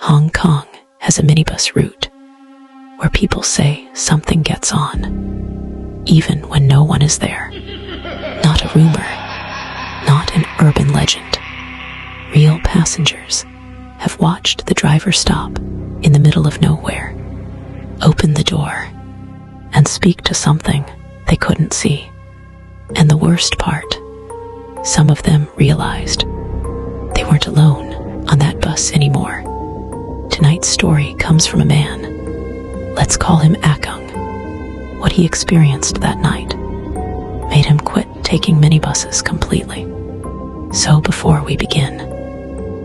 Hong Kong has a minibus route where people say something gets on, even when no one is there. Not a rumor, not an urban legend. Real passengers have watched the driver stop in the middle of nowhere, open the door, and speak to something they couldn't see. And the worst part, some of them realized they weren't alone on that bus anymore. Tonight's story comes from a man. Let's call him Ah-Kurn. What he experienced that night made him quit taking minibuses completely. So before we begin,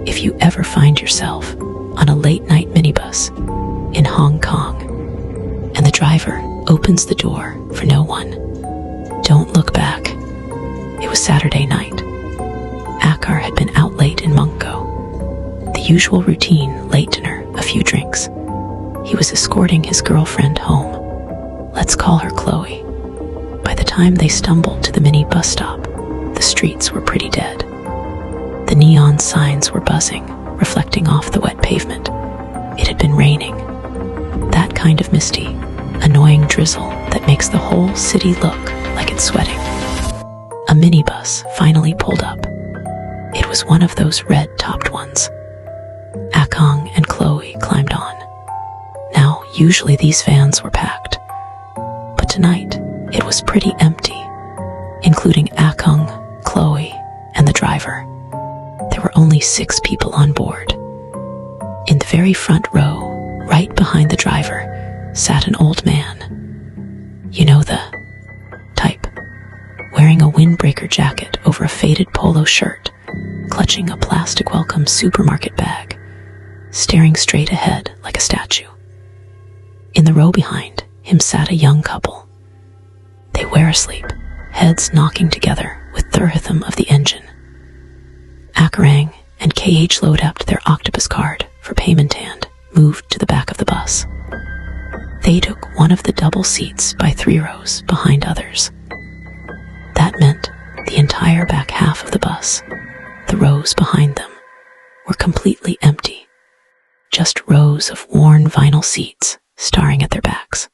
if you ever find yourself on a late-night minibus in Hong Kong and the driver opens the door for no one, don't look back. It was Saturday night. Ah-Kurn had been out late in Mungo. The usual routine late dinner, a few drinks. He was escorting his girlfriend home. Let's call her Chloe. By the time they stumbled to the mini bus stop, the streets were pretty dead. The neon signs were buzzing, reflecting off the wet pavement. It had been raining. That kind of misty, annoying drizzle that makes the whole city look like it's sweating. A minibus finally pulled up. It was one of those red-topped ones. Ah-Kurn and Chloe climbed on. Now, usually these vans were packed, but tonight it was pretty empty, including Ah-Kurn, Chloe, and the driver. There were only 6 people on board. In the very front row, right behind the driver, sat an old man. You know, the type, wearing a windbreaker jacket over a faded polo shirt, clutching a plastic welcome supermarket bag, staring straight ahead like a statue. In the row behind him sat a young couple. They were asleep, heads knocking together with the rhythm of the engine. Ah-Kurn and KH load up their octopus card for payment and moved to the back of the bus. They took one of the double seats by 3 rows behind others. That meant the entire back half of the bus, the rows behind them, were completely empty. Just rows of worn vinyl seats staring at their backs.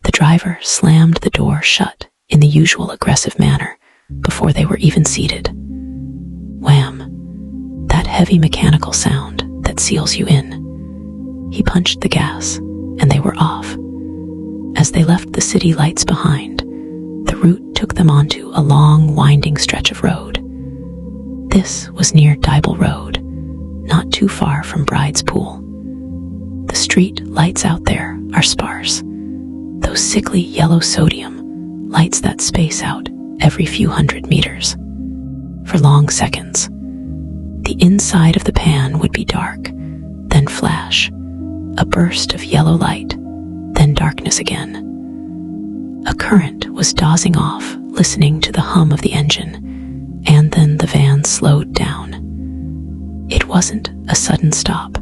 The driver slammed the door shut in the usual aggressive manner before they were even seated. Wham! That heavy mechanical sound that seals you in. He punched the gas, and they were off. As they left the city lights behind, the route took them onto a long, winding stretch of road. This was near Tai Po Road, not too far from Bride's Pool. The street lights out there are sparse. Those sickly yellow sodium lights that space out every few hundred meters. For long seconds, the inside of the pan would be dark, then flash, a burst of yellow light, then darkness again. A current was dozing off, listening to the hum of the engine, and then the van slowed down. It wasn't a sudden stop.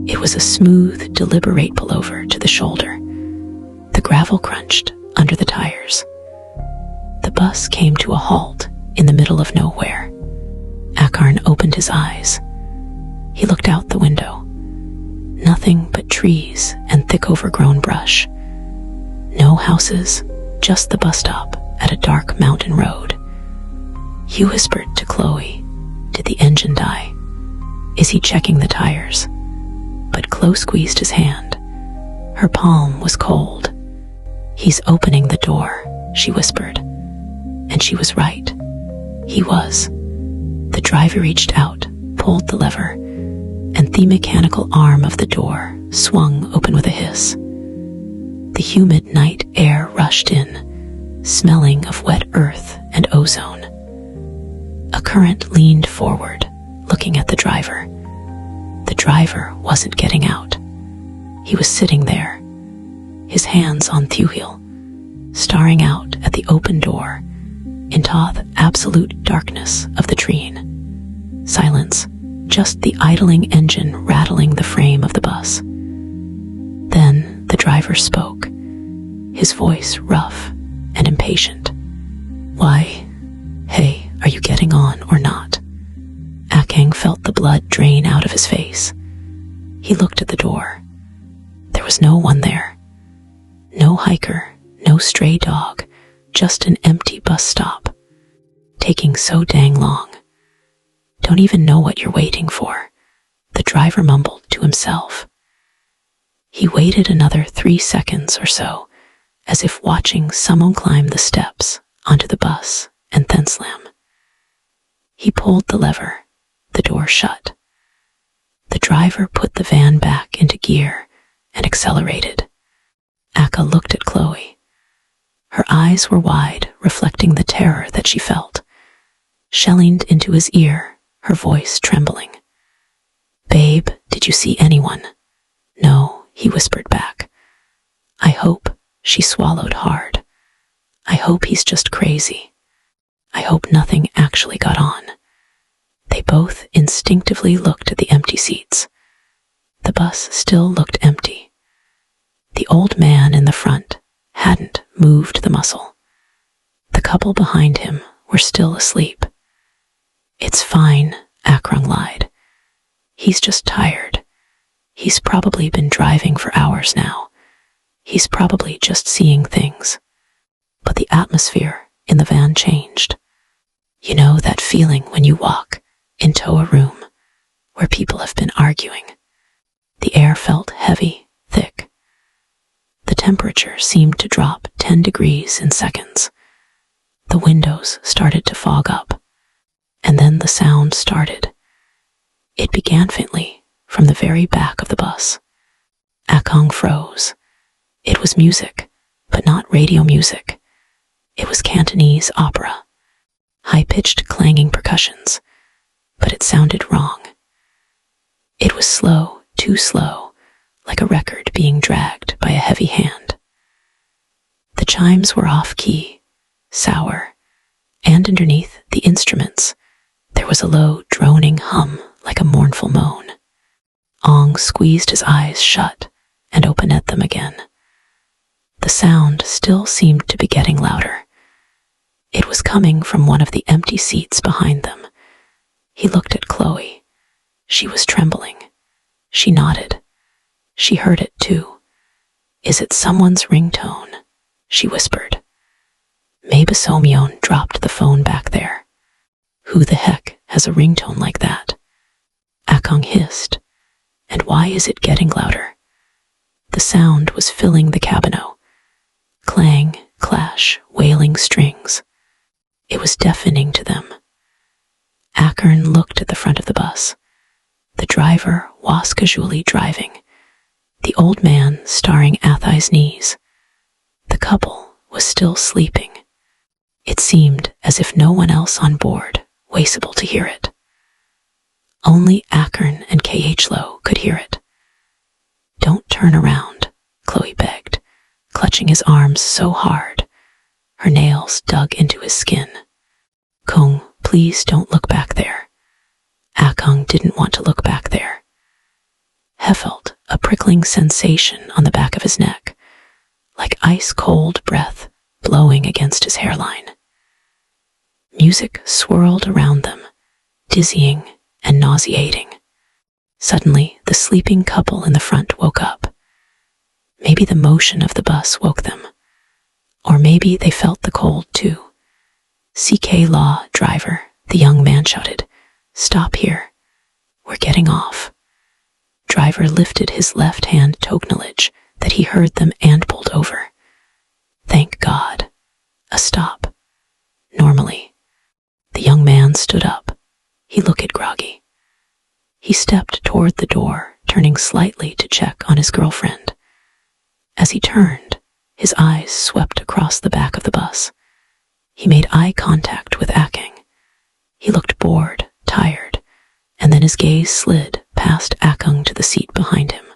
It was a smooth, deliberate pullover to the shoulder. The gravel crunched under the tires. The bus came to a halt in the middle of nowhere. Ah-Kurn opened his eyes. He looked out the window. Nothing but trees and thick overgrown brush. No houses, just the bus stop at a dark mountain road. He whispered to Chloe, "Did the engine die? Is he checking the tires?" But Chloe squeezed his hand. Her palm was cold. "He's opening the door," she whispered. And she was right. He was. The driver reached out, pulled the lever, and the mechanical arm of the door swung open with a hiss. The humid night air rushed in, smelling of wet earth and ozone. A current leaned forward, looking at the driver. The driver wasn't getting out. He was sitting there, his hands on the wheel, staring out at the open door into the absolute darkness of the train. Silence, just the idling engine rattling the frame of the bus. Then the driver spoke, his voice rough and impatient. "Why? Hey, are you getting on or not?" Ah-Kurn felt the blood drain out of his face. He looked at the door. There was no one there. No hiker, no stray dog, just an empty bus stop. Taking so dang long. Don't even know what you're waiting for, the driver mumbled to himself. He waited another 3 seconds or so, as if watching someone climb the steps onto the bus and then slam. He pulled the lever. The door shut. The driver put the van back into gear and accelerated. Ah-Kurn looked at Chloe. Her eyes were wide, reflecting the terror that she felt. She leaned into his ear, her voice trembling. "Babe, did you see anyone?" "No," he whispered back. "I hope," she swallowed hard. "I hope he's just crazy. I hope nothing actually got on." They both instinctively looked at the empty seats. The bus still looked empty. The old man in the front hadn't moved the muscle. The couple behind him were still asleep. "It's fine," Ah-Kurn lied. "He's just tired. He's probably been driving for hours now. He's probably just seeing things." But the atmosphere in the van changed. You know that feeling when you walk into a room where people have been arguing? The air felt heavy, thick. The temperature seemed to drop 10 degrees in seconds. The windows started to fog up. And then the sound started. It began faintly from the very back of the bus. Ah-Kurn froze. It was music, but not radio music. It was Cantonese opera. High-pitched clanging percussions, but it sounded wrong. It was slow, too slow, like a record being dragged by a heavy hand. The chimes were off-key, sour, and underneath the instruments, there was a low, droning hum like a mournful moan. Ong squeezed his eyes shut and opened at them again. The sound still seemed to be getting louder. It was coming from one of the empty seats behind them. He looked at Chloe. She was trembling. She nodded. She heard it too. "Is it someone's ringtone?" she whispered. Minibus dropped the phone back there. "Who the heck has a ringtone like that?" Ah-Kurn hissed. "And why is it getting louder?" The sound was filling the cabino. Clang, clash, wailing strings. It was deafening to them. Ah-Kurn looked at the front of the bus. The driver was casually driving. The old man staring at Thai's knees. The couple was still sleeping. It seemed as if no one else on board was able to hear it. Only Ah-Kurn and Chloe could hear it. "Don't turn around," Chloe begged, clutching his arms so hard. Her nails dug into his skin. "Kung, please don't look back there." Ah-Kurn didn't want to look back there. He felt a prickling sensation on the back of his neck, like ice-cold breath blowing against his hairline. Music swirled around them, dizzying and nauseating. Suddenly, the sleeping couple in the front woke up. Maybe the motion of the bus woke them. Or maybe they felt the cold too. "CK Law, driver," the young man shouted. "Stop here. We're getting off." Driver lifted his left hand to acknowledge that he heard them and pulled over. Thank God. A stop. Normally. The young man stood up. He looked groggy. He stepped toward the door, turning slightly to check on his girlfriend. As he turned, his eyes swept across the back of the bus. He made eye contact with Ah-Kurn. He looked bored, tired, and then his gaze slid past Ah-Kurn to the seat behind him.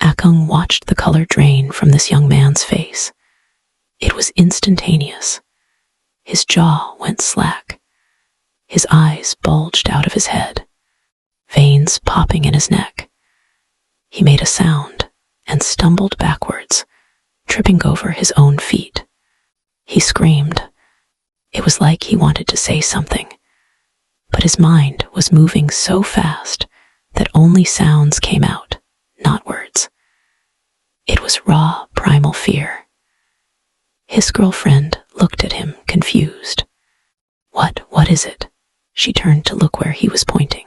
Ah-Kurn watched the color drain from this young man's face. It was instantaneous. His jaw went slack. His eyes bulged out of his head, veins popping in his neck. He made a sound and stumbled backwards, tripping over his own feet. He screamed. It was like he wanted to say something, but his mind was moving so fast that only sounds came out, not words. It was raw, primal fear. His girlfriend looked at him, confused. What is it? She turned to look where he was pointing.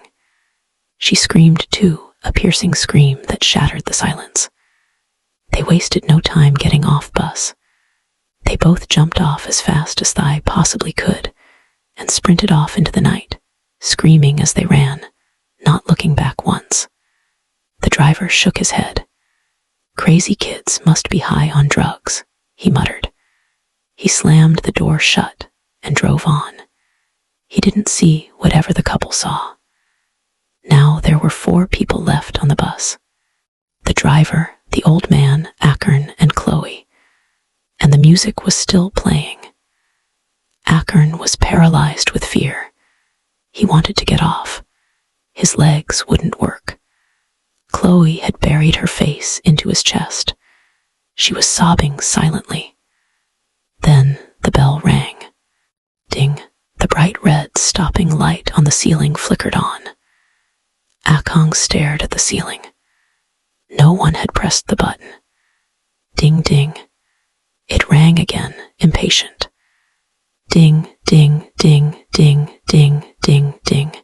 She screamed too, a piercing scream that shattered the silence. They wasted no time getting off bus. They both jumped off as fast as they possibly could and sprinted off into the night, screaming as they ran, not looking back once. The driver shook his head. "Crazy kids must be high on drugs," he muttered. He slammed the door shut and drove on. He didn't see whatever the couple saw. Now there were 4 people left on the bus. The driver, the old man, Ah-Kurn, and Chloe. And the music was still playing. Ah-Kurn was paralyzed with fear. He wanted to get off. His legs wouldn't work. Chloe had buried her face into his chest. She was sobbing silently. Then the bell rang. Ding, the bright red stopping light on the ceiling flickered on. Ah-Kurn stared at the ceiling. No one had pressed the button. Ding, ding. It rang again, impatient. Ding, ding, ding, ding, ding, ding, ding.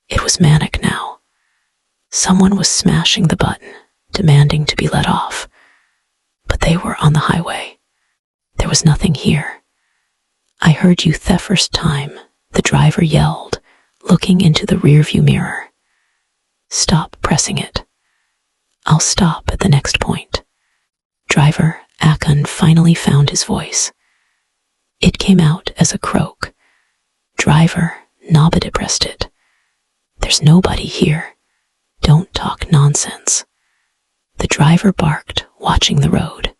It was manic now. Someone was smashing the button, demanding to be let off. But they were on the highway. There was nothing here. "I heard you the first time," the driver yelled, looking into the rearview mirror. "Stop pressing it." "I'll stop at the next point." Driver Ah-Kurn finally found his voice. It came out as a croak. "Driver, nobody pressed it. There's nobody here. Don't talk nonsense." The driver barked, watching the road.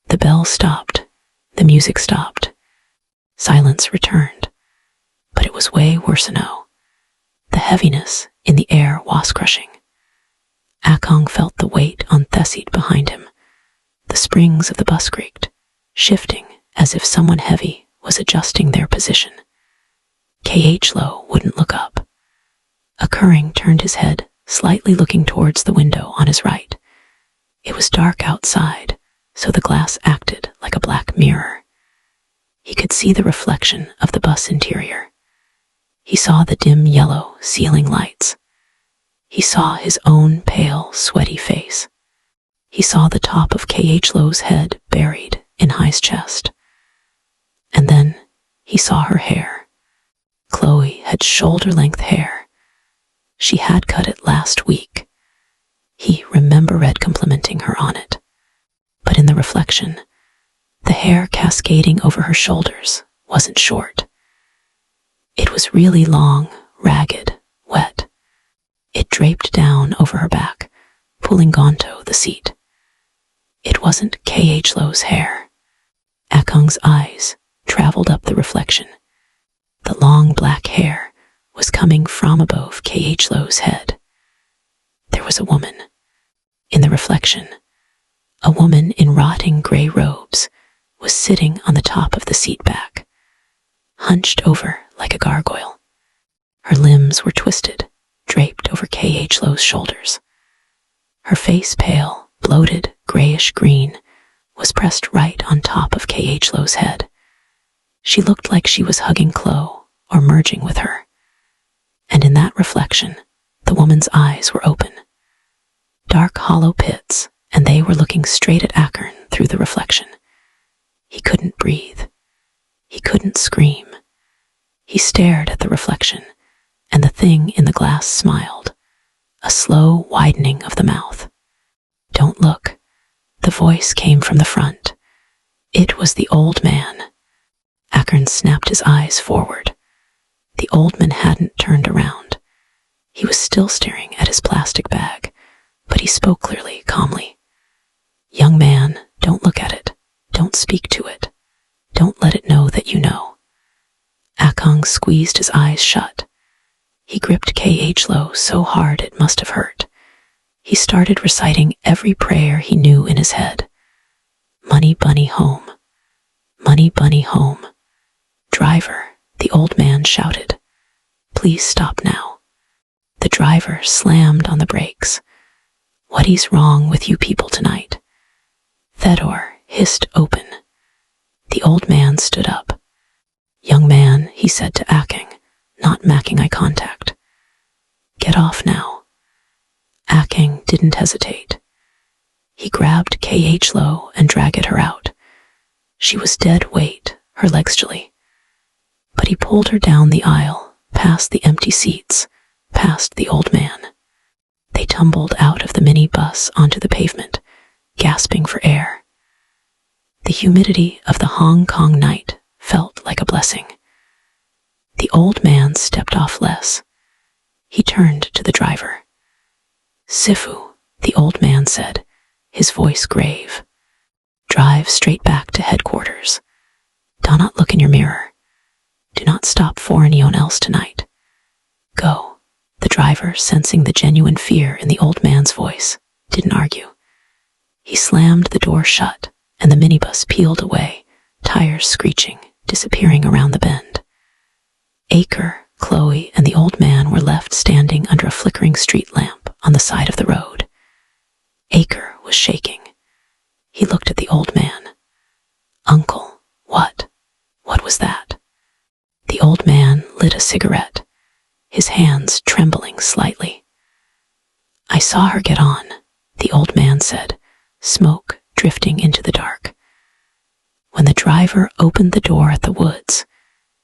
The bell stopped. The music stopped. Silence returned. But it was way worse now. The heaviness in the air was crushing. Ah-Kurn felt the weight on the seat behind him. The springs of the bus creaked, shifting as if someone heavy was adjusting their position. Chloe wouldn't look up. Ah-Kurn turned his head, slightly looking towards the window on his right. It was dark outside, so the glass acted like a black mirror. He could see the reflection of the bus interior. He saw the dim yellow ceiling lights. He saw his own pale, sweaty face. He saw the top of Chloe's head buried in High's chest. And then he saw her hair. Chloe had shoulder-length hair. She had cut it last week. He remembered complimenting her on it. But in the reflection, the hair cascading over her shoulders wasn't short. It was really long, ragged, wet. It draped down over her back, pulling onto the seat. It wasn't Chloe's hair. Ah-Kurn's eyes traveled up the reflection. The long black hair was coming from above Chloe's head. There was a woman. In the reflection, a woman in rotting gray robes was sitting on the top of the seat back, hunched over like a gargoyle. Her limbs were twisted, draped over Chloe's shoulders. Her face, pale, bloated, grayish-green, was pressed right on top of Chloe's head. She looked like she was hugging Chloe or merging with her. And in that reflection, the woman's eyes were open. Dark, hollow pits, and they were looking straight at Ah-Kurn through the reflection. He couldn't breathe. He couldn't scream. He stared at the reflection, and the thing in the glass smiled, a slow widening of the mouth. "Don't look." The voice came from the front. It was the old man. Ah-Kurn snapped his eyes forward. The old man hadn't turned around. He was still staring at his plastic bag, but he spoke clearly, calmly. "Young man, don't look at it. Don't speak to it. Don't let it know that you know." Ah-Kurn squeezed his eyes shut. He gripped Chloe so hard it must have hurt. He started reciting every prayer he knew in his head. "Money bunny home. Money bunny home." "Driver," the old man shouted. "Please stop now." The driver slammed on the brakes. "What is wrong with you people tonight?" Theodore hissed open. The old man stood up. "Young man," he said to Ah-Kurn, not making eye contact. "Get off now." Ah-Kurn didn't hesitate. He grabbed Chloe and dragged her out. She was dead weight, her legs jelly. But he pulled her down the aisle, past the empty seats, past the old man. They tumbled out of the minibus onto the pavement, gasping for air. The humidity of the Hong Kong night felt like a blessing. The old man stepped off less. He turned to the driver. "Sifu," the old man said, his voice grave. "Drive straight back to headquarters. Do not look in your mirror. Do not stop for anyone else tonight. Go." The driver, sensing the genuine fear in the old man's voice, didn't argue. He slammed the door shut, and the minibus peeled away, tires screeching, disappearing around the bend. Ah-Kurn, Chloe, and the old man were left standing under a flickering street lamp on the side of the road. Ah-Kurn was shaking. He looked at the old man. "Uncle, what? What was that?" The old man lit a cigarette, his hands trembling slightly. "I saw her get on," the old man said, smoke drifting into the dark. "When the driver opened the door at the woods,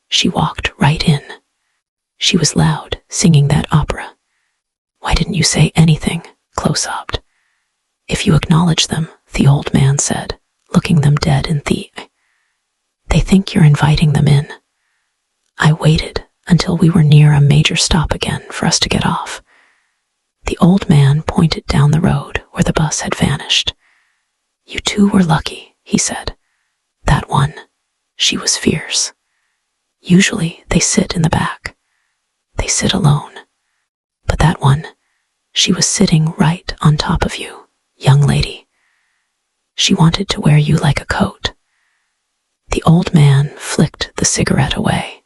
she walked right in. She was loud, singing that opera." "Why didn't you say anything?" Chloe sobbed. "If you acknowledge them," the old man said, looking them dead in the eye, "they think you're inviting them in. I waited until we were near a major stop again for us to get off." The old man pointed down the road where the bus had vanished. "You two were lucky," he said. "That one, she was fierce. Usually they sit in the back. They sit alone. But that one, she was sitting right on top of you, young lady. She wanted to wear you like a coat." The old man flicked the cigarette away.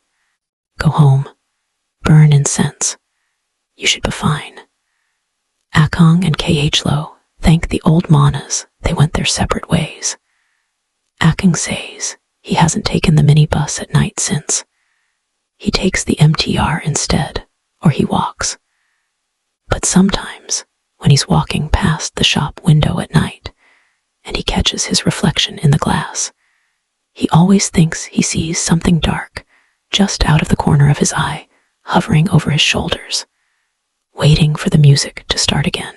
"Go home. Burn incense. You should be fine." Ah-Kurn and Chloe thanked the old manas. They went their separate ways. Ah-Kurn says he hasn't taken the minibus at night since. He takes the MTR instead, or he walks. But sometimes, when he's walking past the shop window at night, and he catches his reflection in the glass, he always thinks he sees something dark just out of the corner of his eye, hovering over his shoulders, waiting for the music to start again.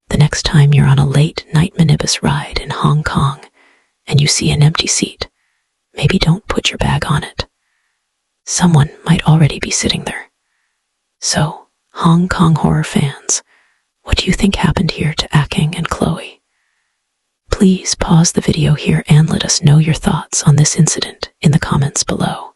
The next time you're on a late night minibus ride in Hong Kong and you see an empty seat, maybe don't put your bag on it. Someone might already be sitting there. So, Hong Kong horror fans, what do you think happened here to Ah-Kurn and Chloe? Please pause the video here and let us know your thoughts on this incident in the comments below.